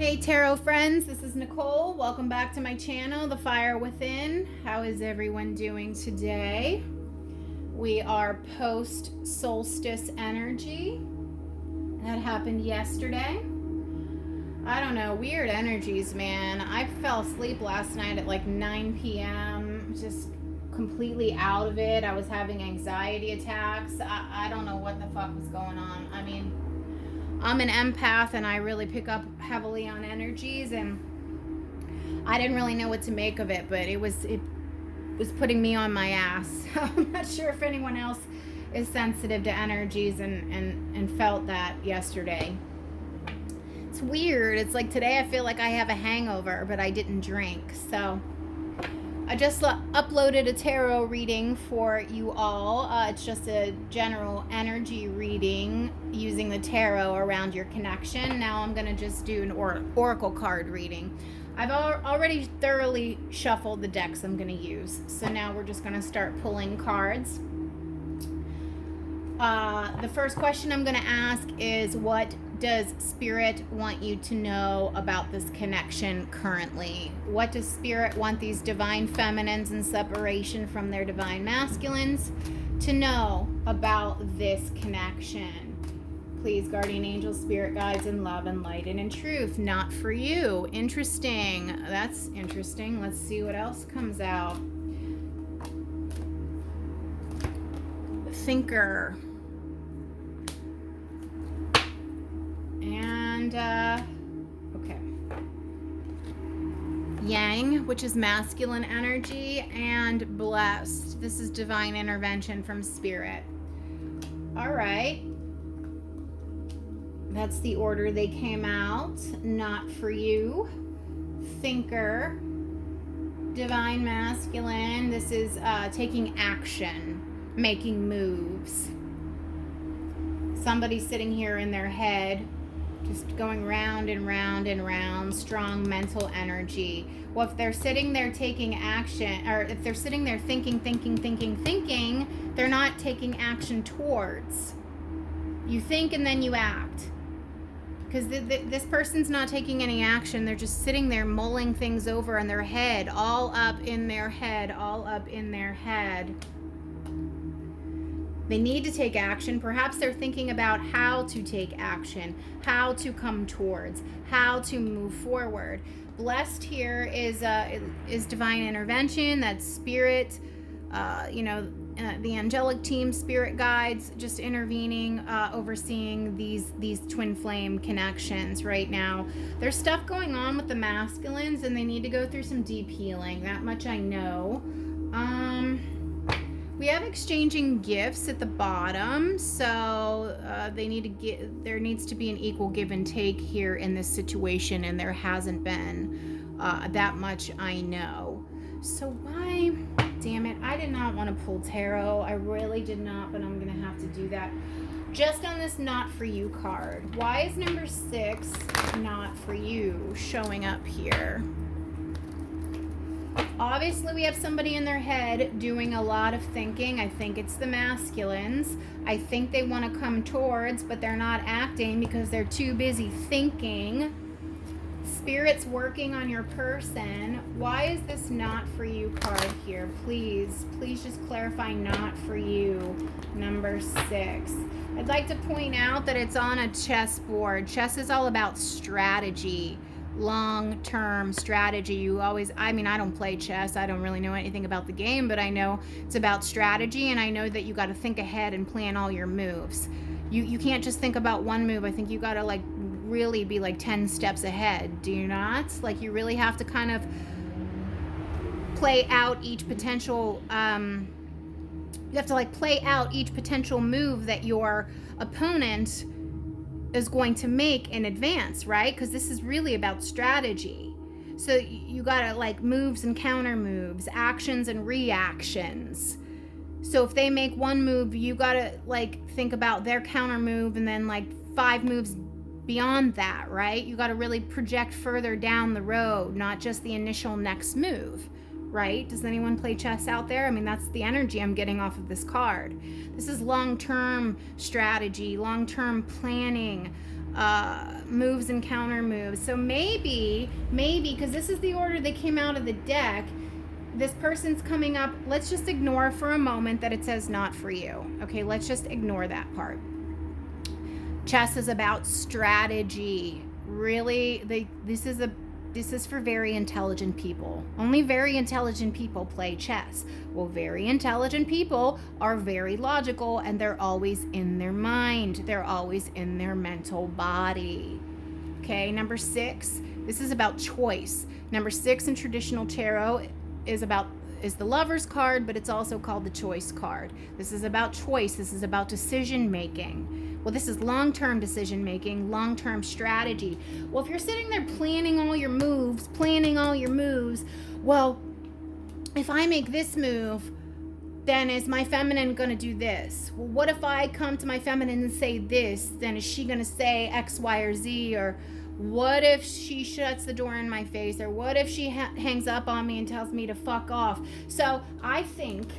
Hey tarot friends, this is Nicole. Welcome back to my channel, The Fire Within. How is everyone doing today? We are post-solstice energy. That happened yesterday. I don't know, weird energies, man. I fell asleep last night at like 9 p.m. Just completely out of it. I was having anxiety attacks. I don't know what the fuck was going on. I mean, I'm an empath and I really pick up heavily on energies, and I didn't really know what to make of it, but it was putting me on my ass. I'm not sure if anyone else is sensitive to energies and felt that yesterday. It's weird. It's like today I feel like I have a hangover, but I didn't drink. So I just uploaded a tarot reading for you all. It's just a general energy reading using the tarot around your connection. Now I'm going to just do an oracle card reading. I've already thoroughly shuffled the decks I'm going to use. So now we're just going to start pulling cards. The first question I'm going to ask is, what does Spirit want you to know about this connection currently? What does Spirit want these divine feminines in separation from their divine masculines to know about this connection? Please, guardian angels, spirit guides, in love and light and in truth, not for you. Interesting. That's interesting. Let's see what else comes out. Thinker. And, okay. Yang, which is masculine energy, and blessed. This is divine intervention from Spirit. All right. That's the order they came out. Not for you. Thinker. Divine masculine. This is taking action, making moves. Somebody sitting here in their head, just going round and round and round, strong mental energy. Well, if they're sitting there taking action, or if they're sitting there thinking, they're not taking action towards. You think and then you act. Because this person's not taking any action. They're just sitting there mulling things over in their head, all up in their head, all up in their head. They need to take action. Perhaps they're thinking about how to take action, how to come towards, how to move forward. Blessed here is divine intervention. That's Spirit, the angelic team, spirit guides, just intervening, overseeing these twin flame connections right now. There's stuff going on with the masculines, and they need to go through some deep healing. That much I know. We have exchanging gifts at the bottom, so there needs to be an equal give and take here in this situation, and there hasn't been. That much I know. So why, damn it, I did not want to pull tarot. I really did not, but I'm going to have to do that. Just on this not for you card. Why is number 6 not for you showing up here? Obviously, we have somebody in their head doing a lot of thinking. I think it's the masculines. I think they want to come towards, but they're not acting because they're too busy thinking. Spirit's working on your person. Why is this not for you card here? Please just clarify not for you, number 6. I'd like to point out that it's on a chessboard. Chess is all about strategy. Long-term strategy. I don't play chess. I don't really know anything about the game, but I know it's about strategy, and I know that you got to think ahead and plan all your moves. You can't just think about one move. I think you got to really be 10 steps ahead. Do you not? You really have to kind of play out each potential you have to play out each potential move that your opponent is going to make in advance, right? Because this is really about strategy. So you gotta moves and counter moves, actions and reactions. So if they make one move, you gotta think about their counter move, and then 5 moves beyond that, right? You gotta really project further down the road, not just the initial next move, right? Does anyone play chess out there? I mean, that's the energy I'm getting off of this card. This is long-term strategy, long-term planning, moves and counter moves. So maybe, because this is the order they came out of the deck, this person's coming up. Let's just ignore for a moment that it says not for you. Okay, let's just ignore that part. Chess is about strategy. Really, this is for very intelligent people. Only very intelligent people play chess. Well, very intelligent people are very logical, and they're always in their mind. They're always in their mental body. Okay, number 6, this is about choice. Number 6 in traditional tarot is the Lover's card, but it's also called the Choice card. This is about choice. This is about decision making. Well, this is long-term decision making, long-term strategy. Well, if you're sitting there planning all your moves, well, if I make this move, then is my feminine going to do this? Well, what if I come to my feminine and say this? Then is she going to say X, Y, or Z? Or what if she shuts the door in my face? Or what if she hangs up on me and tells me to fuck off? So I think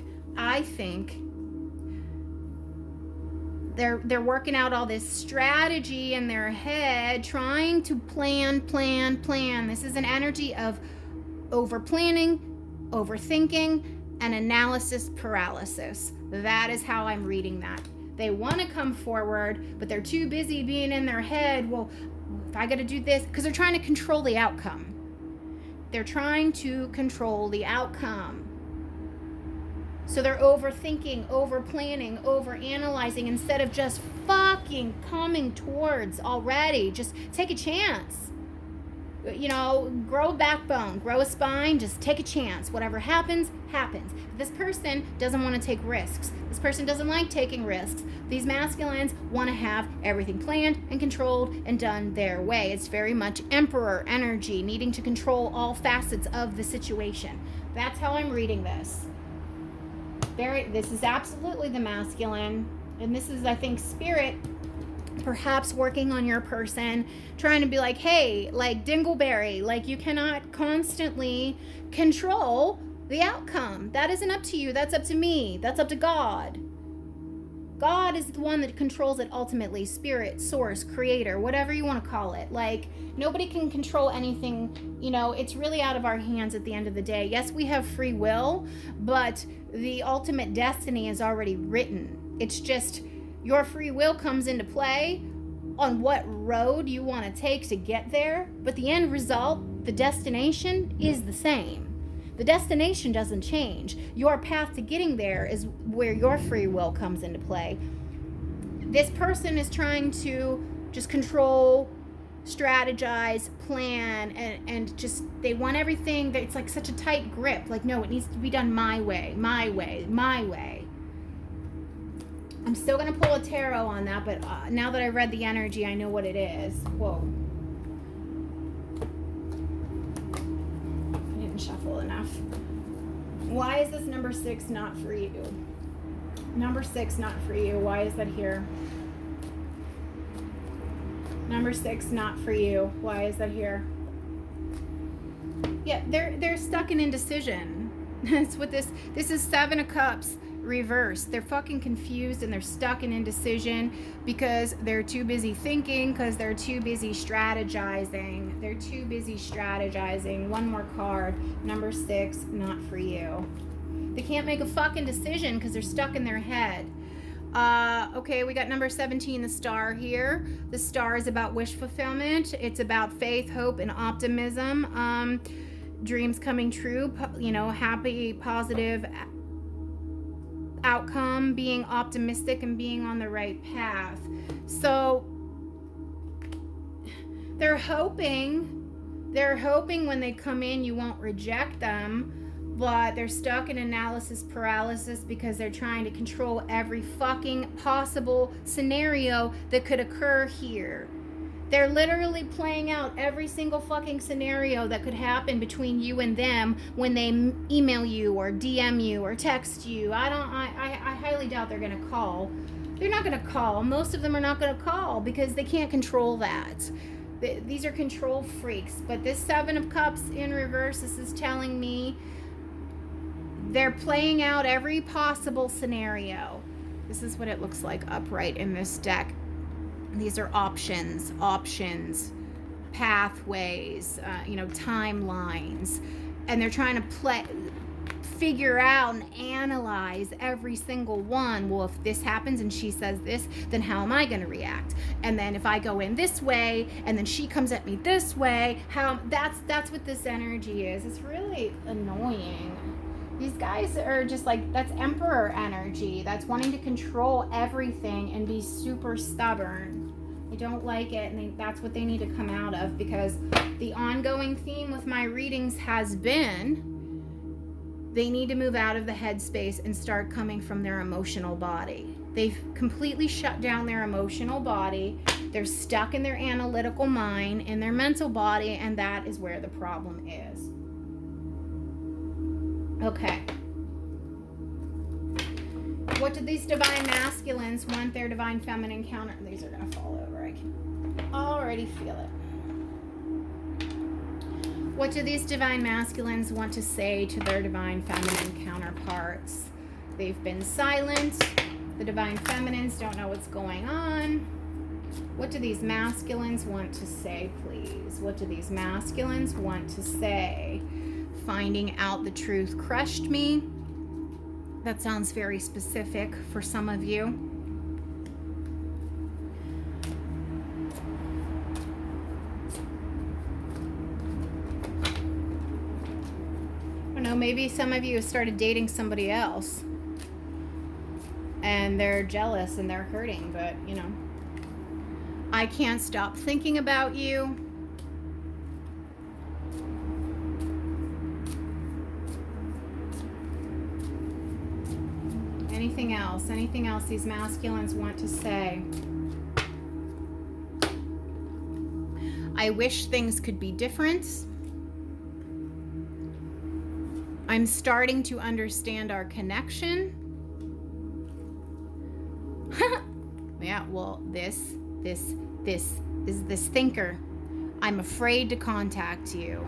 they're working out all this strategy in their head, trying to plan. This is an energy of over planning, overthinking, and analysis paralysis. That is how I'm reading that. They want to come forward, but they're too busy being in their head. Well, if I got to do this, because they're trying to control the outcome. They're trying to control the outcome. So they're overthinking, overplanning, overanalyzing instead of just fucking coming towards already. Just take a chance. You know, grow a backbone, grow a spine, just take a chance. Whatever happens, happens. This person doesn't want to take risks. This person doesn't like taking risks. These masculines want to have everything planned and controlled and done their way. It's very much emperor energy, needing to control all facets of the situation. That's how I'm reading this. This is absolutely the masculine, and this is, I think, spirit perhaps working on your person, trying to be like, hey, like Dingleberry, like you cannot constantly control the outcome. That isn't up to you. That's up to me. That's up to God. God is the one that controls it ultimately. Spirit, source, creator, whatever you want to call it. Like, nobody can control anything. You know, it's really out of our hands at the end of the day. Yes, we have free will, but the ultimate destiny is already written. It's just your free will comes into play on what road you want to take to get there, but the end result, the destination, is the same. The destination doesn't change. Your path to getting there is where your free will comes into play. This person is trying to just control, strategize, plan, and just, they want everything. It's like such a tight grip. Like, no, it needs to be done my way, my way, my way. I'm still going to pull a tarot on that, but now that I read the energy, I know what it is. Whoa. I didn't shuffle enough. Why is this number 6 not for you? Number 6 not for you. Why is that here? Number 6 not for you. Why is that here? Yeah, they're stuck in indecision. That's what this is. 7 of Cups reversed. They're fucking confused and they're stuck in indecision because they're too busy thinking, because they're too busy strategizing. They're too busy strategizing. One more card. Number 6 not for you. They can't make a fucking decision because they're stuck in their head. Okay, we got number 17, the Star here. The Star is about wish fulfillment. It's about faith, hope, and optimism. Dreams coming true, you know, happy, positive outcome, being optimistic and being on the right path. So they're hoping when they come in you won't reject them, but they're stuck in analysis paralysis because they're trying to control every fucking possible scenario that could occur here. They're literally playing out every single fucking scenario that could happen between you and them when they email you or DM you or text you. I highly doubt they're going to call. They're not going to call. Most of them are not going to call because they can't control that. These are control freaks. But this 7 of Cups in reverse, this is telling me they're playing out every possible scenario. This is what it looks like upright in this deck. These are options, pathways, timelines. And they're trying to figure out and analyze every single one. Well, if this happens and she says this, then how am I going to react? And then if I go in this way and then she comes at me this way, that's what this energy is. It's really annoying. These guys are just like, that's emperor energy. That's wanting to control everything and be super stubborn. I don't like it, and that's what they need to come out of, because the ongoing theme with my readings has been they need to move out of the headspace and start coming from their emotional body. They've completely shut down their emotional body. They're stuck in their analytical mind, in their mental body, and that is where the problem is. Okay. What do these divine masculines want their divine feminine counter? These are going to fall over. I can already feel it. What do these divine masculines want to say to their divine feminine counterparts? They've been silent. The divine feminines don't know what's going on. What do these masculines want to say, please? What do these masculines want to say? Finding out the truth crushed me. That sounds very specific for some of you. I don't know, maybe some of you have started dating somebody else and they're jealous and they're hurting, but I can't stop thinking about you. Anything else? Anything else these masculines want to say? I wish things could be different. I'm starting to understand our connection. Yeah, well, this is this thinker. I'm afraid to contact you.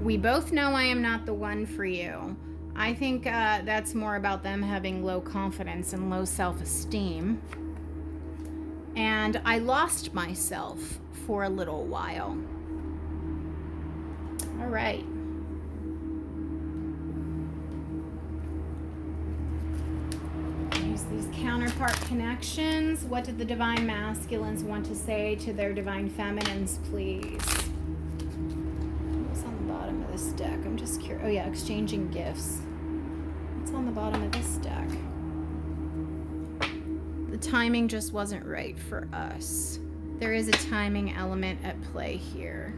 We both know I am not the one for you. I think that's more about them having low confidence and low self-esteem. And I lost myself for a little while. All right. Here's these counterpart connections. What did the divine masculines want to say to their divine feminines, please? What's on the bottom of this deck? I'm just curious. Oh yeah, exchanging gifts. What's on the bottom of this deck? The timing just wasn't right for us. There is a timing element at play here.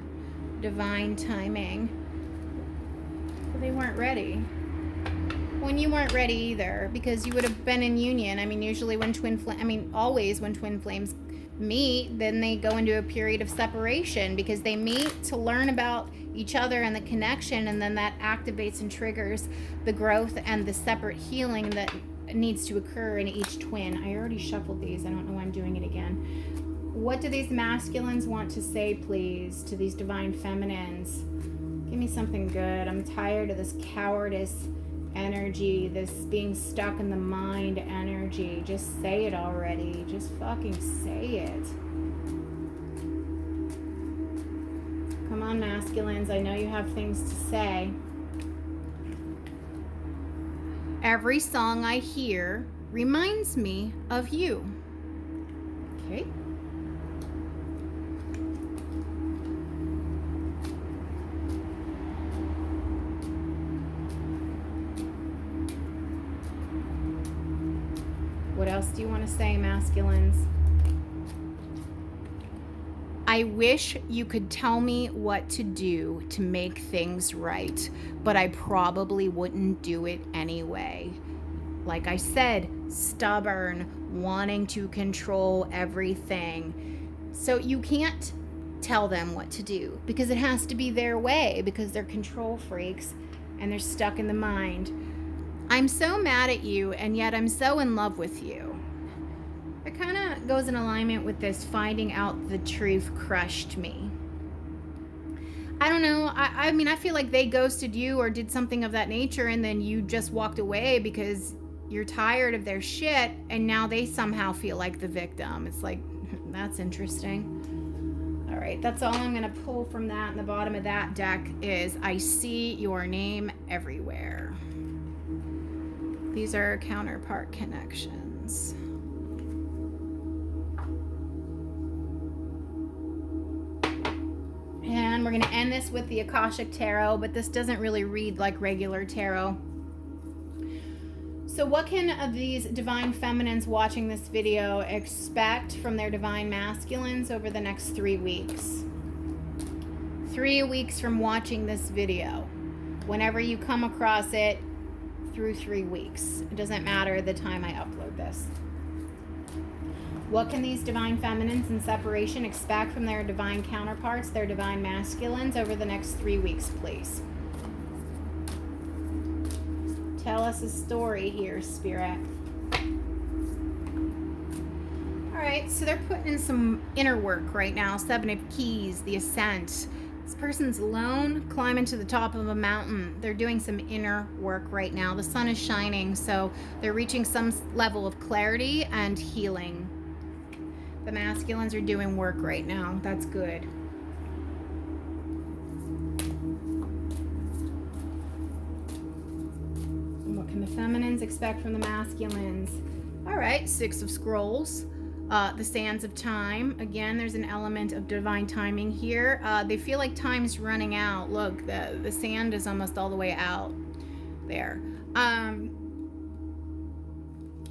Divine timing. Well, they weren't ready. When you weren't ready either, because you would have been in union. I mean, usually when always when twin flames meet, then they go into a period of separation because they meet to learn about each other and the connection, and then that activates and triggers the growth and the separate healing that needs to occur in each twin. I already shuffled these. I don't know why I'm doing it again. What do these masculines want to say, please, to these divine feminines? Give me something good. I'm tired of this cowardice energy, this being stuck in the mind energy. Just say it already. Just fucking say it. Come on, masculines. I know you have things to say. Every song I hear reminds me of you. Okay. What else do you want to say, masculines? I wish you could tell me what to do to make things right, but I probably wouldn't do it anyway. Like I said, stubborn, wanting to control everything. So you can't tell them what to do because it has to be their way, because they're control freaks and they're stuck in the mind. I'm so mad at you, and yet I'm so in love with you. It kind of goes in alignment with this finding out the truth crushed me. I don't know. I feel like they ghosted you or did something of that nature, and then you just walked away because you're tired of their shit, and now they somehow feel like the victim. It's like, that's interesting. All right, that's all I'm going to pull from that. And the bottom of that deck is I see your name everywhere. These are counterpart connections. And we're going to end this with the Akashic Tarot, but this doesn't really read like regular tarot. So what can these divine feminines watching this video expect from their divine masculines over the next 3 weeks? 3 weeks from watching this video. Whenever you come across it, through 3 weeks. It doesn't matter the time I upload this. What can these divine feminines in separation expect from their divine counterparts, their divine masculines, over the next 3 weeks, please? Tell us a story here, Spirit. All right, so they're putting in some inner work right now. 7 of Keys, the Ascent. This person's alone, climbing to the top of a mountain. They're doing some inner work right now. The sun is shining, so they're reaching some level of clarity and healing. The masculines are doing work right now. That's good. What can the feminines expect from the masculines? All right, 6 of Scrolls. The Sands of Time. Again, there's an element of divine timing here. They feel like time's running out. Look, the sand is almost all the way out there.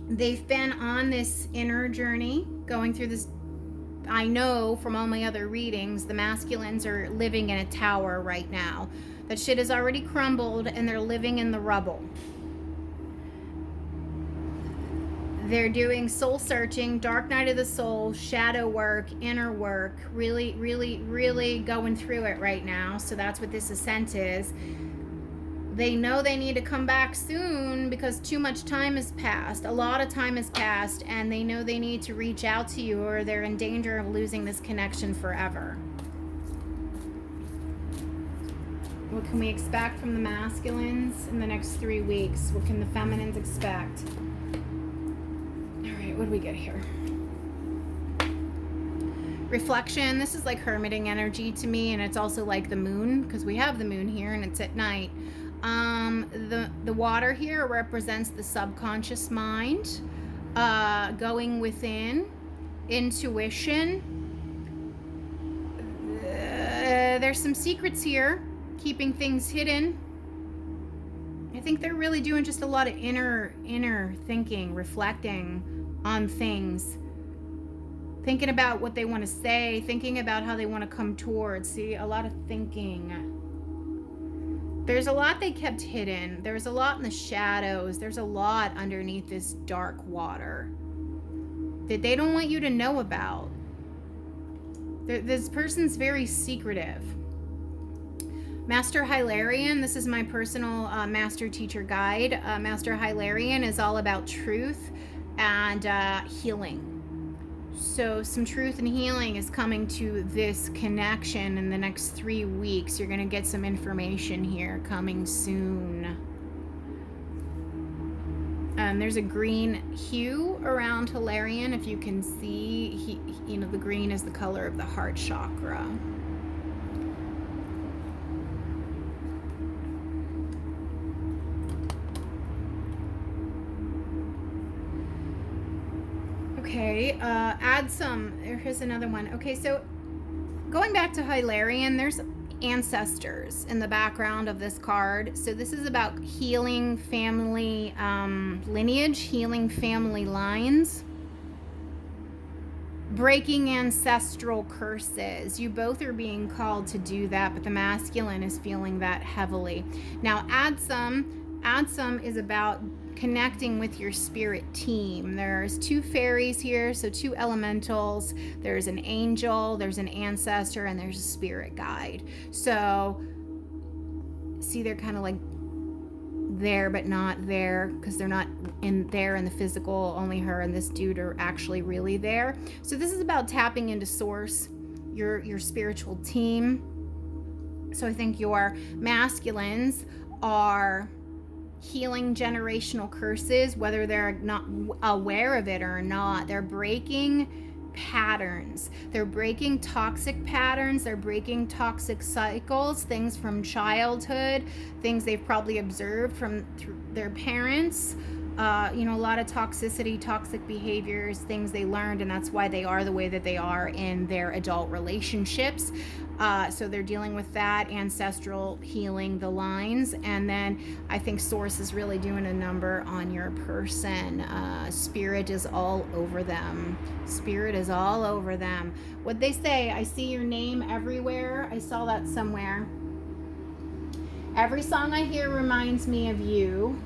They've been on this inner journey, going through this. I know from all my other readings, the masculines are living in a tower right now. That shit has already crumbled, and they're living in the rubble. They're doing soul searching, dark night of the soul, shadow work, inner work, really, really, really going through it right now. So that's what this ascent is. They know they need to come back soon because too much time has passed. A lot of time has passed, and they know they need to reach out to you, or they're in danger of losing this connection forever. What can we expect from the masculines in the next 3 weeks? What can the feminines expect? What do we get here? Reflection. This is like hermiting energy to me, and it's also like the moon, because we have the moon here and it's at night. The water here represents the subconscious mind, going within, intuition. There's some secrets here, keeping things hidden. I think they're really doing just a lot of inner thinking, reflecting on things, thinking about what they want to say, thinking about how they want to come towards. See, a lot of thinking. There's a lot they kept hidden. There's a lot in the shadows. There's a lot underneath this dark water that they don't want you to know about. This person's very secretive. Master Hilarion, this is my personal master teacher guide. Master Hilarion is all about truth and healing. So some truth and healing is coming to this connection in the next 3 weeks. You're going to get some information here coming soon. There's a green hue around Hilarion. If you can see, the green is the color of the heart chakra. Okay, add some. Here's another one. Okay, so going back to Hilarion, there's ancestors in the background of this card. So this is about healing family lineage, healing family lines, breaking ancestral curses. You both are being called to do that, but the masculine is feeling that heavily. Now, add some is about connecting with your spirit team. There's 2 fairies here, so 2 elementals. There's an angel, there's an ancestor, and there's a spirit guide. So see, they're kind of like there but not there, because they're not in the physical. Only her and this dude are actually really there. So this is about tapping into source, your spiritual team. So I think your masculines are healing generational curses, whether they're not aware of it or not. They're breaking patterns. They're breaking toxic patterns. They're breaking toxic cycles, things from childhood, things they've probably observed from their parents. A lot of toxicity, toxic behaviors, things they learned, and that's why they are the way that they are in their adult relationships. So they're dealing with that, ancestral healing the lines, and then I think Source is really doing a number on your person. Spirit is all over them. Spirit is all over them. What they say, I see your name everywhere. I saw that somewhere. Every song I hear reminds me of you.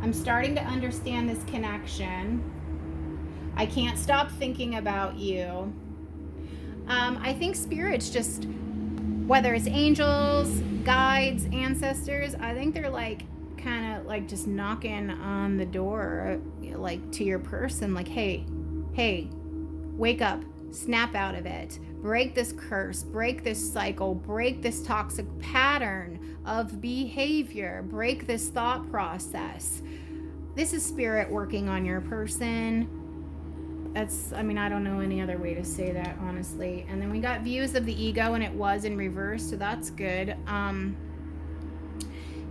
I'm starting to understand this connection. I can't stop thinking about you. I think spirits just, whether it's angels, guides, ancestors, I think they're like kind of like just knocking on the door, like to your person, like, hey, wake up, snap out of it, break this curse, break this cycle, break this toxic pattern of behavior, break this thought process. This is spirit working on your person. I don't know any other way to say that, honestly. And then we got views of the ego, and it was in reverse, so that's good.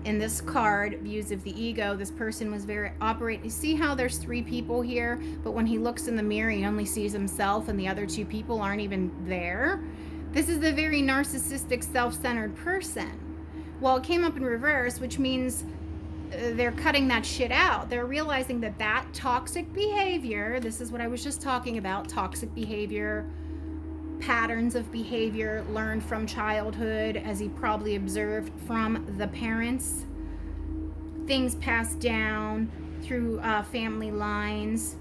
In this card, views of the ego, this person was you see how there's 3 people here, but when he looks in the mirror, he only sees himself, and the other 2 people aren't even there. This is a very narcissistic, self-centered person. Well, it came up in reverse, which means they're cutting that shit out. They're realizing that toxic behavior, this is what I was just talking about, toxic behavior, patterns of behavior learned from childhood, as he probably observed from the parents, things passed down through family lines,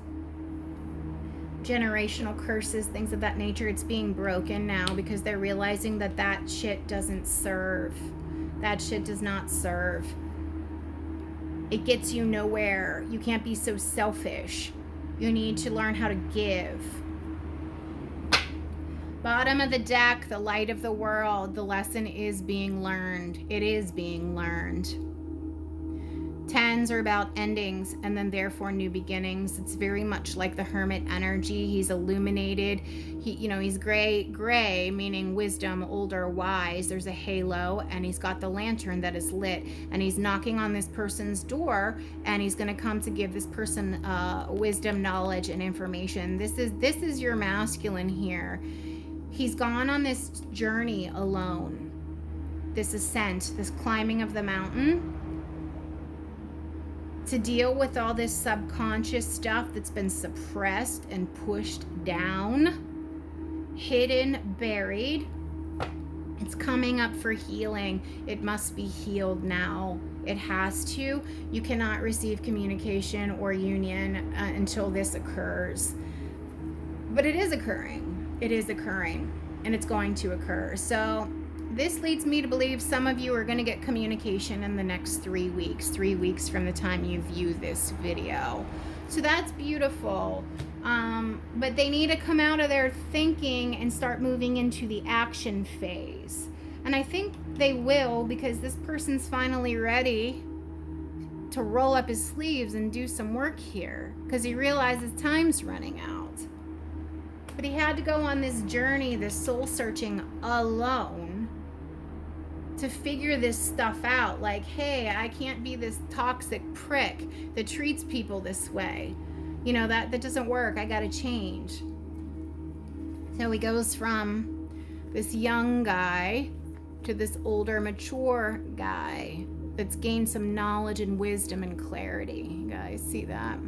generational curses, things of that nature. It's being broken now because they're realizing that shit doesn't serve. That shit does not serve. It gets you nowhere. You can't be so selfish. You need to learn how to give. Bottom of the deck, the light of the world. The lesson is being learned. It is being learned. 10s are about endings and then therefore new beginnings. It's very much like the hermit energy. He's illuminated. He's gray, meaning wisdom, older, wise. There's a halo, and he's got the lantern that is lit, and he's knocking on this person's door, and he's going to come to give this person wisdom, knowledge, and information. This is your masculine here. He's gone on this journey alone, this ascent, this climbing of the mountain, to deal with all this subconscious stuff that's been suppressed and pushed down, hidden, buried. It's coming up for healing. It must be healed now. It has to. You cannot receive communication or union until this occurs. But it is occurring. It is occurring, and it's going to occur. So this leads me to believe some of you are going to get communication in the next 3 weeks, 3 weeks from the time you view this video. So that's beautiful. But they need to come out of their thinking and start moving into the action phase. And I think they will, because this person's finally ready to roll up his sleeves and do some work here, because he realizes time's running out. But he had to go on this journey, this soul searching alone, to figure this stuff out. Like, hey, I can't be this toxic prick that treats people this way. That doesn't work. I gotta change. So he goes from this young guy to this older, mature guy that's gained some knowledge and wisdom and clarity. You guys see that?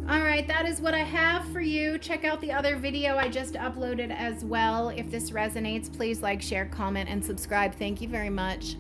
All right, that is what I have for you. Check out the other video I just uploaded as well. If this resonates, please like, share, comment, and subscribe. Thank you very much.